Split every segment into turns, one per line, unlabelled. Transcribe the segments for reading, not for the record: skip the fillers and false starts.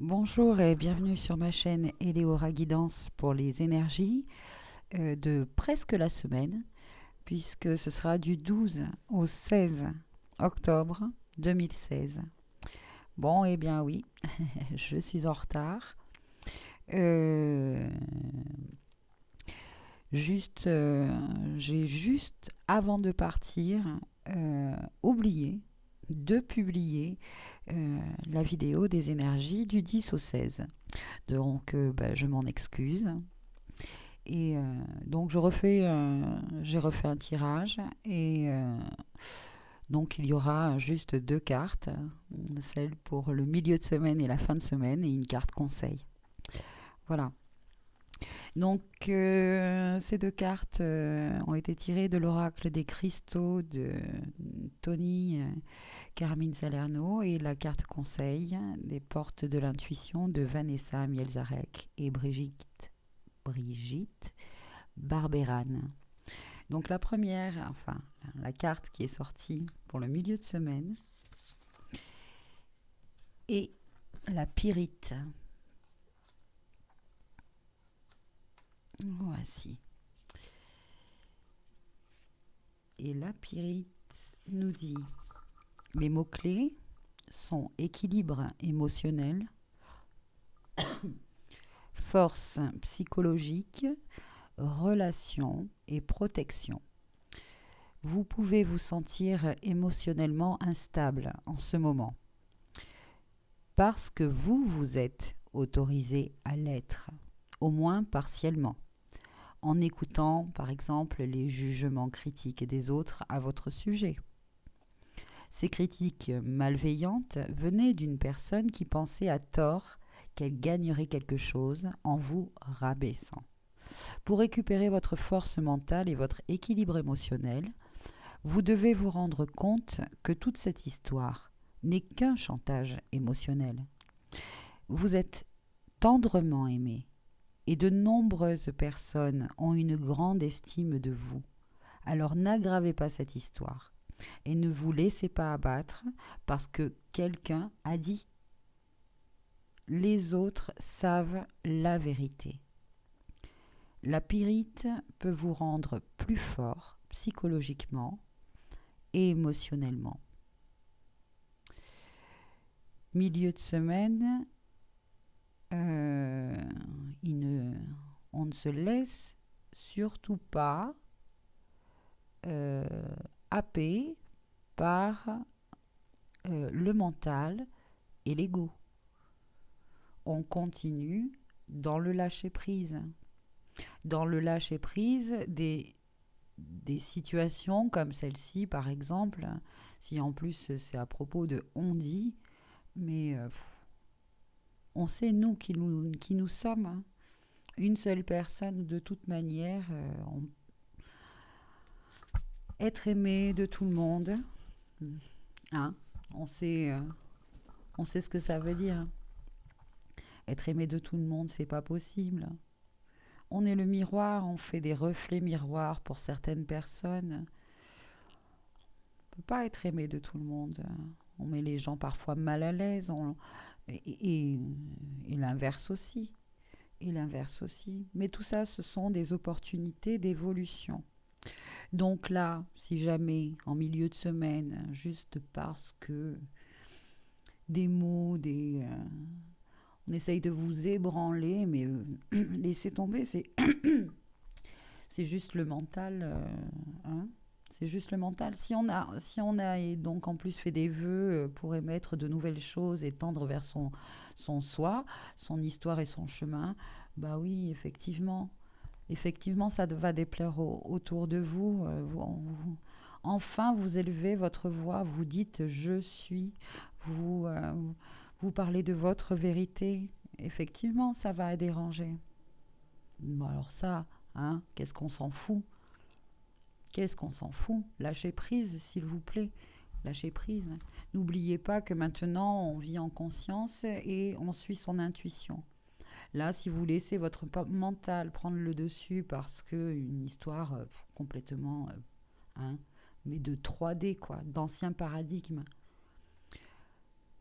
Bonjour et bienvenue sur ma chaîne Eleora Guidance pour les énergies de presque la semaine, puisque ce sera du 12 au 16 octobre 2016. Bon, eh bien oui, je suis en retard. Euh, juste, j'ai juste avant de partir oublié de publier la vidéo des énergies du 10 au 16. Donc, je m'en excuse. Et donc j'ai refait un tirage et donc il y aura juste deux cartes, celle pour le milieu de semaine et la fin de semaine et une carte conseil. Voilà. Donc ces deux cartes ont été tirées de l'oracle des cristaux de Tony Carmine Salerno et la carte conseil des portes de l'intuition de Vanessa Mielzarek et Brigitte Barberan. Donc la première, enfin la carte qui est sortie pour le milieu de semaine est la pyrite. Voici. Et la pyrite nous dit les mots-clés sont équilibre émotionnel, force psychologique, relation et protection. Vous pouvez vous sentir émotionnellement instable en ce moment parce que vous êtes autorisé à l'être, au moins partiellement, en écoutant par exemple les jugements critiques des autres à votre sujet. Ces critiques malveillantes venaient d'une personne qui pensait à tort qu'elle gagnerait quelque chose en vous rabaissant. Pour récupérer votre force mentale et votre équilibre émotionnel, vous devez vous rendre compte que toute cette histoire n'est qu'un chantage émotionnel. Vous êtes tendrement aimé et de nombreuses personnes ont une grande estime de vous. Alors n'aggravez pas cette histoire et ne vous laissez pas abattre parce que quelqu'un a dit. Les autres savent la vérité. La pyrite peut vous rendre plus fort psychologiquement et émotionnellement. Milieu de semaine, euh, on ne se laisse surtout pas euh, happé par le mental et l'ego. On continue dans le lâcher-prise. Dans le lâcher-prise des situations comme celle-ci, par exemple, si en plus c'est à propos de on dit, mais on sait qui nous sommes. Hein. Une seule personne, de toute manière, être aimé de tout le monde. Hein, on sait, euh, on sait ce que ça veut dire. Être aimé de tout le monde, c'est pas possible. On est le miroir, on fait des reflets miroirs pour certaines personnes. On peut pas être aimé de tout le monde. On met les gens parfois mal à l'aise. Et l'inverse aussi. Et l'inverse aussi. Mais tout ça, ce sont des opportunités d'évolution. Donc là, si jamais en milieu de semaine, juste parce que des mots, on essaye de vous ébranler, mais laissez tomber, c'est juste le mental. Hein, c'est juste le mental. Si on a et donc en plus fait des vœux pour émettre de nouvelles choses et tendre vers son soi, son histoire et son chemin, bah oui, effectivement. Effectivement, ça va déplaire autour de vous. Enfin, vous élevez votre voix, vous dites je suis, vous, euh, vous parlez de votre vérité. Effectivement, ça va déranger. Bon, alors ça, hein, qu'est-ce qu'on s'en fout? Qu'est-ce qu'on s'en fout? Lâchez prise, s'il vous plaît. Lâchez prise. N'oubliez pas que maintenant, on vit en conscience et on suit son intuition. Là, si vous laissez votre mental prendre le dessus parce que une histoire complètement, hein, mais de 3D, quoi, d'ancien paradigme,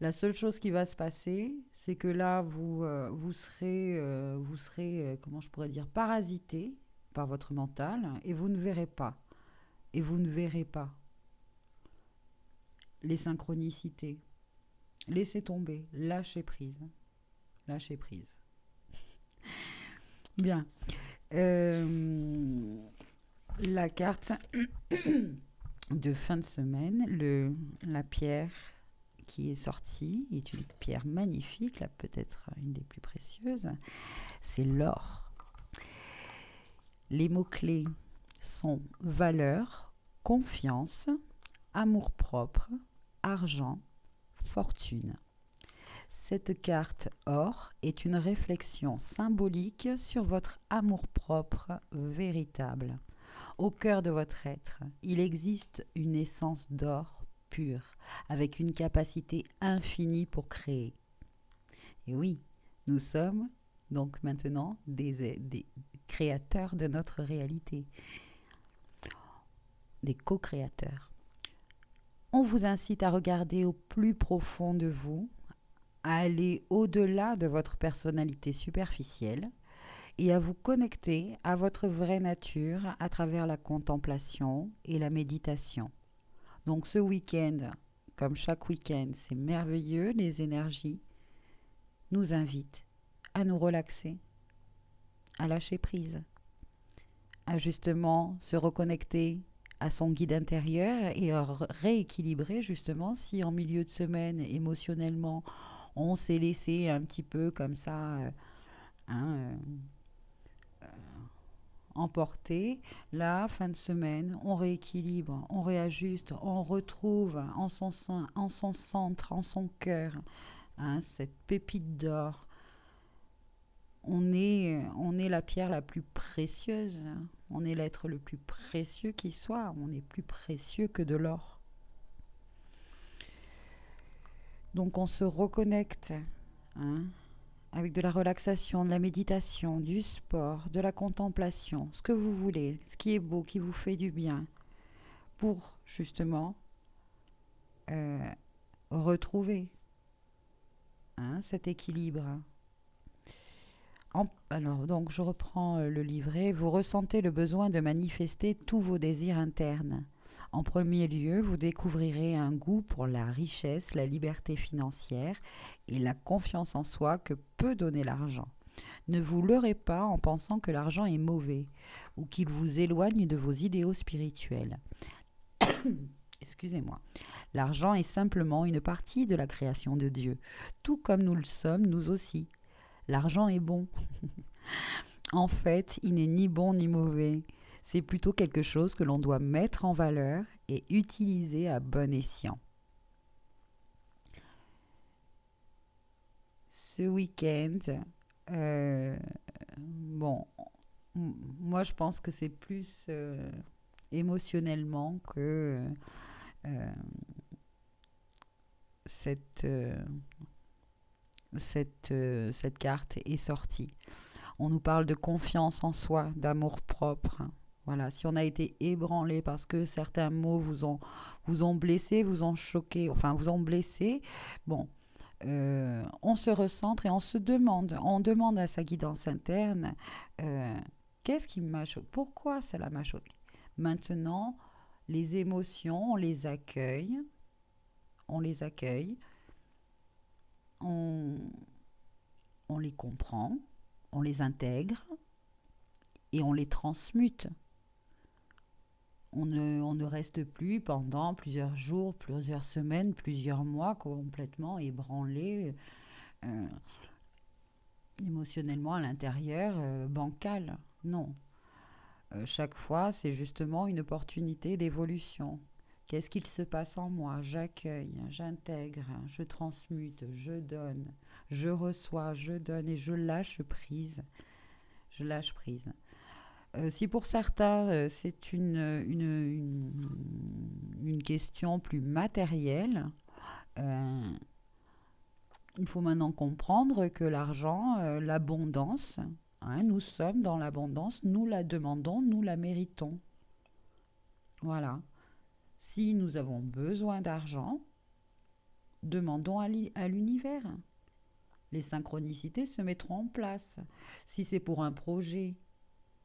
La seule chose qui va se passer, c'est que là, comment je pourrais dire, parasité par votre mental et vous ne verrez pas. Et vous ne verrez pas les synchronicités. Laissez tomber, lâchez prise. Lâchez prise. Bien. Euh, la carte de fin de semaine, la pierre qui est sortie est une pierre magnifique, là peut-être une des plus précieuses, c'est l'or. Les mots-clés sont valeur, confiance, amour-propre, argent, fortune. Cette carte or est une réflexion symbolique sur votre amour-propre véritable. Au cœur de votre être, il existe une essence d'or pure, avec une capacité infinie pour créer. Et oui, nous sommes donc maintenant des créateurs de notre réalité, des co-créateurs. On vous incite à regarder au plus profond de vous, à aller au-delà de votre personnalité superficielle et à vous connecter à votre vraie nature à travers la contemplation et la méditation. Donc ce week-end, comme chaque week-end, c'est merveilleux, les énergies nous invitent à nous relaxer, à lâcher prise, à justement se reconnecter à son guide intérieur et à rééquilibrer justement si en milieu de semaine émotionnellement on s'est laissé un petit peu comme ça hein, emporter. Là, fin de semaine, on rééquilibre, on réajuste, on retrouve en son centre, en son cœur, hein, cette pépite d'or. On est la pierre la plus précieuse, hein. On est l'être le plus précieux qui soit. On est plus précieux que de l'or. Donc on se reconnecte, hein, avec de la relaxation, de la méditation, du sport, de la contemplation, ce que vous voulez, ce qui est beau, qui vous fait du bien, pour justement euh, retrouver hein, cet équilibre. Alors, donc, je reprends le livret. Vous ressentez le besoin de manifester tous vos désirs internes. En premier lieu, vous découvrirez un goût pour la richesse, la liberté financière et la confiance en soi que peut donner l'argent. Ne vous leurrez pas en pensant que l'argent est mauvais ou qu'il vous éloigne de vos idéaux spirituels. Excusez-moi. L'argent est simplement une partie de la création de Dieu, tout comme nous le sommes nous aussi. L'argent est bon. En fait, il n'est ni bon ni mauvais. C'est plutôt quelque chose que l'on doit mettre en valeur et utiliser à bon escient. Ce week-end, euh, bon, moi je pense que c'est plus émotionnellement que euh, cette, euh, cette carte est sortie. On nous parle de confiance en soi, d'amour propre. Voilà, si on a été ébranlé parce que certains mots vous ont blessé, vous ont choqué, enfin vous ont blessé, bon, on se recentre et on demande à sa guidance interne, euh, qu'est-ce qui m'a choqué, pourquoi cela m'a choqué. Maintenant, les émotions, on les accueille, on, on les comprend, on les intègre et on les transmute. On ne reste plus pendant plusieurs jours, plusieurs semaines, plusieurs mois complètement ébranlé, euh, émotionnellement à l'intérieur, bancal. Non. Chaque fois, c'est justement une opportunité d'évolution. Qu'est-ce qu'il se passe en moi? J'accueille, j'intègre, je transmute, je donne, je reçois, je donne et je lâche prise. Je lâche prise. Si pour certains, c'est une question plus matérielle, euh, il faut maintenant comprendre que l'argent, l'abondance, hein, nous sommes dans l'abondance, nous la demandons, nous la méritons. Voilà. Si nous avons besoin d'argent, demandons à l'univers. Les synchronicités se mettront en place. Si c'est pour un projet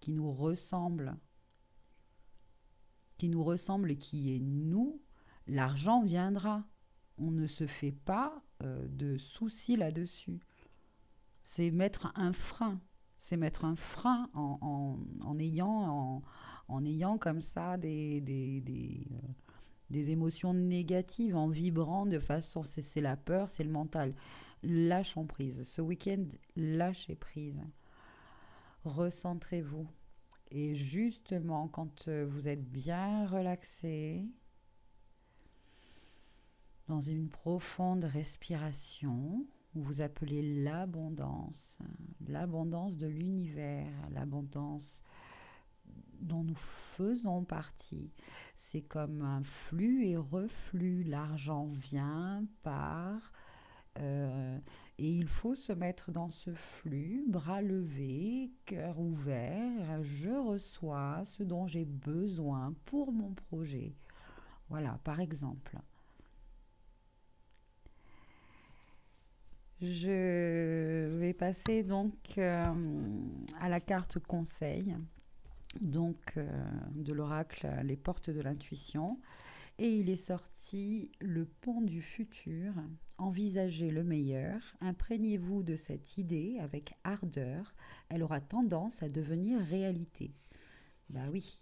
qui nous ressemble, et qui est nous, l'argent viendra. On ne se fait pas de soucis là-dessus. C'est mettre un frein. C'est mettre un frein en ayant comme ça des émotions négatives, en vibrant de façon... C'est la peur, c'est le mental. Lâchons prise. Ce week-end, lâchez prise. Recentrez-vous. Et justement, quand vous êtes bien relaxé, dans une profonde respiration, vous appelez l'abondance de l'univers, l'abondance dont nous faisons partie. C'est comme un flux et reflux. L'argent vient, part, et il faut se mettre dans ce flux, bras levés, cœur ouvert. Je reçois ce dont j'ai besoin pour mon projet. Voilà, par exemple. Je vais passer donc à la carte conseil, donc de l'oracle Les portes de l'intuition. Et il est sorti le pont du futur. Envisagez le meilleur, imprégnez-vous de cette idée avec ardeur, elle aura tendance à devenir réalité. Bah oui.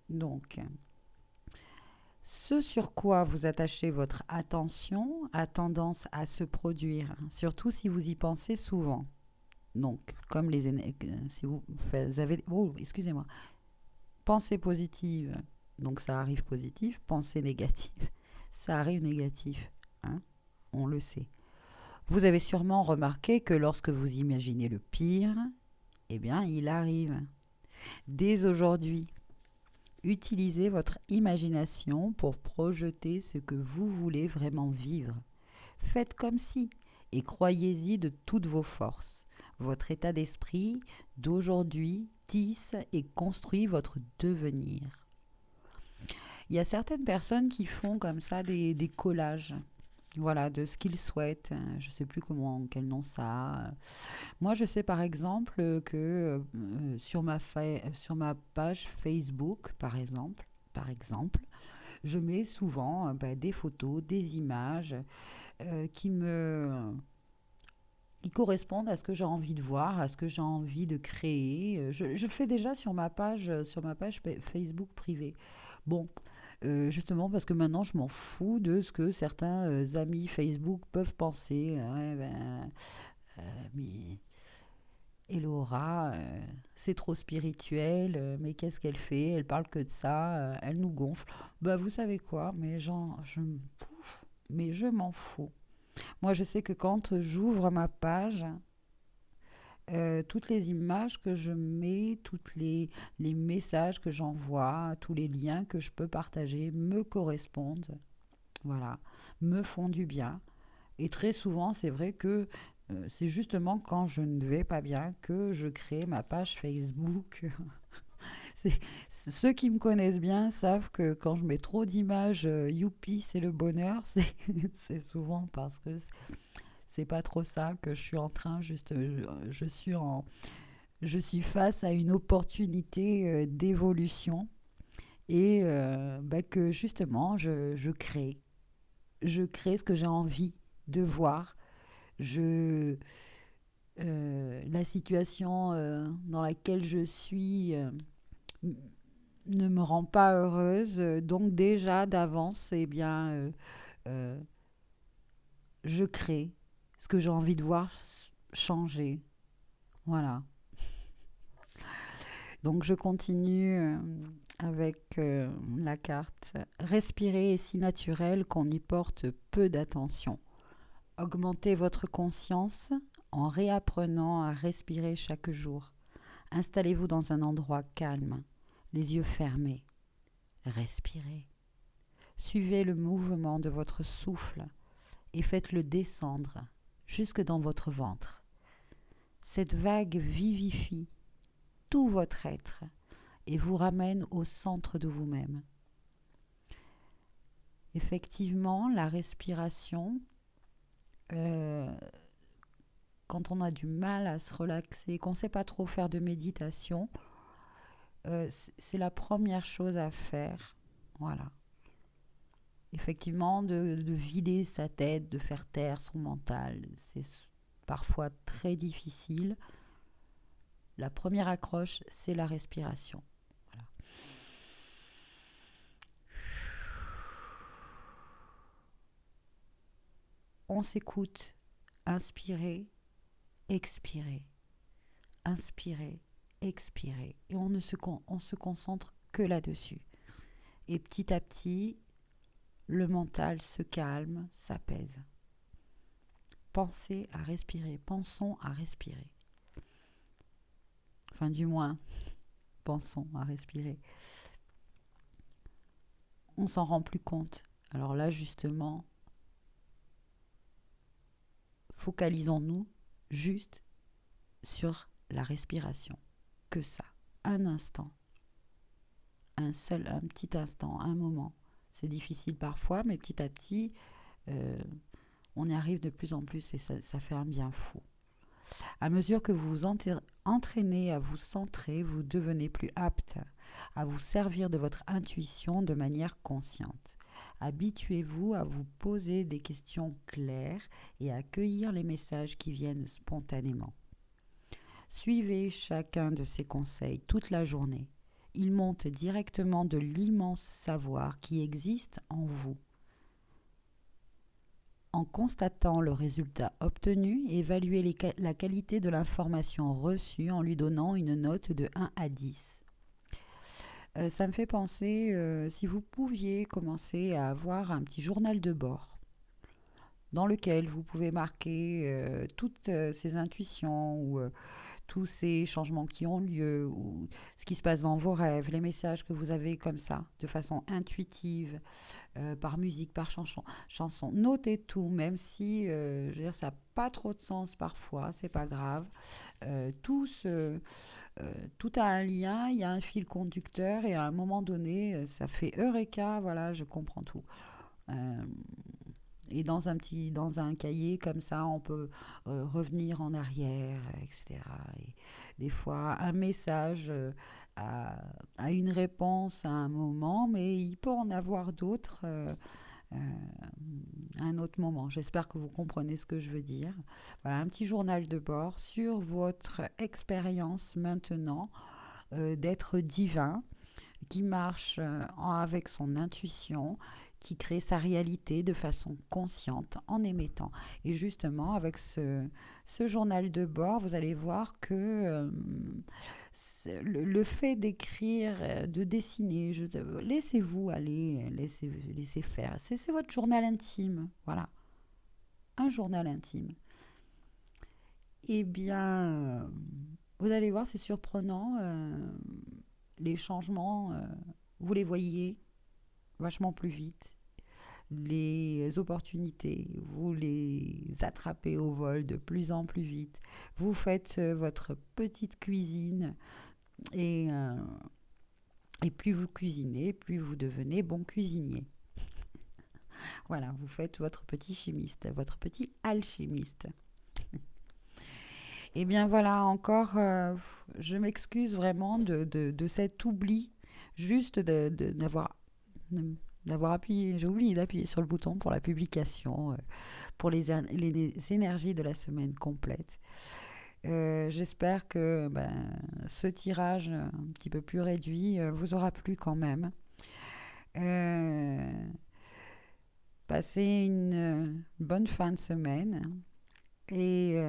Donc, ce sur quoi vous attachez votre attention a tendance à se produire, surtout si vous y pensez souvent. Donc, comme si vous avez... Oh, excusez-moi. Pensée positive, donc ça arrive positif. Pensée négative, ça arrive négatif. Hein, on le sait. Vous avez sûrement remarqué que lorsque vous imaginez le pire, eh bien, il arrive. Dès aujourd'hui, utilisez votre imagination pour projeter ce que vous voulez vraiment vivre. Faites comme si et croyez-y de toutes vos forces. Votre état d'esprit d'aujourd'hui tisse et construit votre devenir. Il y a certaines personnes qui font comme ça des collages, voilà, de ce qu'ils souhaitent. Je ne sais plus quel nom ça a. Moi, je sais par exemple que sur ma page Facebook, par exemple, je mets souvent des photos, des images qui correspondent à ce que j'ai envie de voir, à ce que j'ai envie de créer. Je le fais déjà sur ma page Facebook privée. Bon, justement parce que maintenant je m'en fous de ce que certains amis Facebook peuvent penser. Ouais, mais Elora, c'est trop spirituel, mais qu'est-ce qu'elle fait? Elle parle que de ça, elle nous gonfle. Bah vous savez quoi, mais je m'en fous. Moi je sais que quand j'ouvre ma page, toutes les images que je mets, les messages que j'envoie, tous les liens que je peux partager me correspondent, voilà, me font du bien. Et très souvent, c'est vrai que c'est justement quand je ne vais pas bien que je crée ma page Facebook. C'est, ceux qui me connaissent bien savent que quand je mets trop d'images, youpi, c'est le bonheur, c'est souvent parce que c'est pas trop ça que je suis en train, juste, je suis face à une opportunité d'évolution et que justement je crée ce que j'ai envie de voir. Je, la situation dans laquelle je suis ne me rend pas heureuse, donc déjà d'avance, eh bien, euh, je crée ce que j'ai envie de voir changer. Voilà. Donc je continue avec la carte. Respirer est si naturel qu'on y porte peu d'attention. Augmentez votre conscience en réapprenant à respirer chaque jour. Installez-vous dans un endroit calme, les yeux fermés. Respirez. Suivez le mouvement de votre souffle et faites-le descendre jusque dans votre ventre. Cette vague vivifie tout votre être et vous ramène au centre de vous-même. Effectivement, la respiration, euh, quand on a du mal à se relaxer, qu'on ne sait pas trop faire de méditation, c'est la première chose à faire. Voilà. Effectivement, de vider sa tête, de faire taire son mental, parfois très difficile. La première accroche, c'est la respiration. Voilà. On s'écoute, inspirer, expirer, inspirer, expirer. Et on se concentre que là-dessus. Et petit à petit, le mental se calme, s'apaise. Pensez à respirer, pensons à respirer. Enfin, du moins, pensons à respirer. On s'en rend plus compte. Alors là, justement, focalisons-nous juste sur la respiration. Que ça. Un instant. Un petit instant, un moment. C'est difficile parfois, mais petit à petit, euh, on y arrive de plus en plus et ça fait un bien fou. À mesure que vous vous entraînez à vous centrer, vous devenez plus apte à vous servir de votre intuition de manière consciente. Habituez-vous à vous poser des questions claires et à accueillir les messages qui viennent spontanément. Suivez chacun de ces conseils toute la journée. Ils montent directement de l'immense savoir qui existe en vous. En constatant le résultat obtenu, évaluez la qualité de l'information reçue en lui donnant une note de 1 à 10. Ça me fait penser, si vous pouviez commencer à avoir un petit journal de bord dans lequel vous pouvez marquer toutes ces intuitions ou tous ces changements qui ont lieu ou ce qui se passe dans vos rêves, les messages que vous avez comme ça, de façon intuitive, par musique, par chanson. Notez tout, même si je veux dire, ça n'a pas trop de sens parfois, c'est pas grave. Euh, tout, se, tout a un lien, il y a un fil conducteur et à un moment donné, ça fait Eureka, voilà, je comprends tout. Euh, et dans un cahier comme ça, on peut revenir en arrière, etc. Et des fois, un message a, a une réponse à un moment, mais il peut en avoir d'autres euh, à un autre moment. J'espère que vous comprenez ce que je veux dire. Voilà, un petit journal de bord sur votre expérience maintenant d'être divin qui marche avec son intuition, qui crée sa réalité de façon consciente en émettant. Et justement, avec ce journal de bord, vous allez voir que le fait d'écrire, de dessiner, laissez-vous aller, laissez faire. C'est votre journal intime. Voilà, un journal intime. Eh bien, vous allez voir, c'est surprenant. Les changements, vous les voyez vachement plus vite. Les opportunités, vous les attrapez au vol de plus en plus vite. Vous faites votre petite cuisine et, euh, et plus vous cuisinez, plus vous devenez bon cuisinier. Voilà, vous faites votre petit chimiste, votre petit alchimiste. Et bien voilà, encore, je m'excuse vraiment de cet oubli, juste d'avoir appuyé, j'ai oublié d'appuyer sur le bouton pour la publication, pour les énergies de la semaine complète. J'espère que ce tirage un petit peu plus réduit vous aura plu quand même. Euh, Passez une bonne fin de semaine et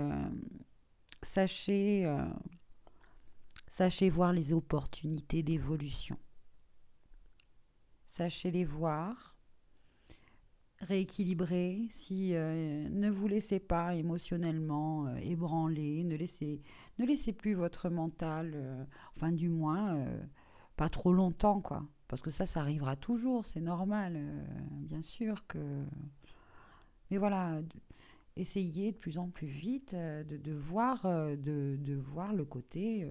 sachez, sachez voir les opportunités d'évolution. Sachez les voir, rééquilibrer. Si ne vous laissez pas émotionnellement ébranler, ne laissez plus votre mental, enfin du moins pas trop longtemps quoi. Parce que ça arrivera toujours, c'est normal, bien sûr que. Mais voilà, essayez de plus en plus vite de voir le côté,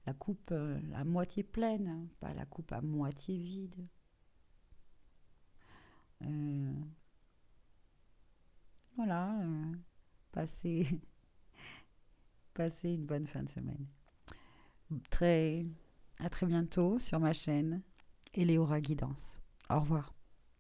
la coupe à moitié pleine, hein, pas la coupe à moitié vide. Euh, voilà, passez, passez une bonne fin de semaine. Très, à très bientôt sur ma chaîne Eleora Guidance. Au revoir.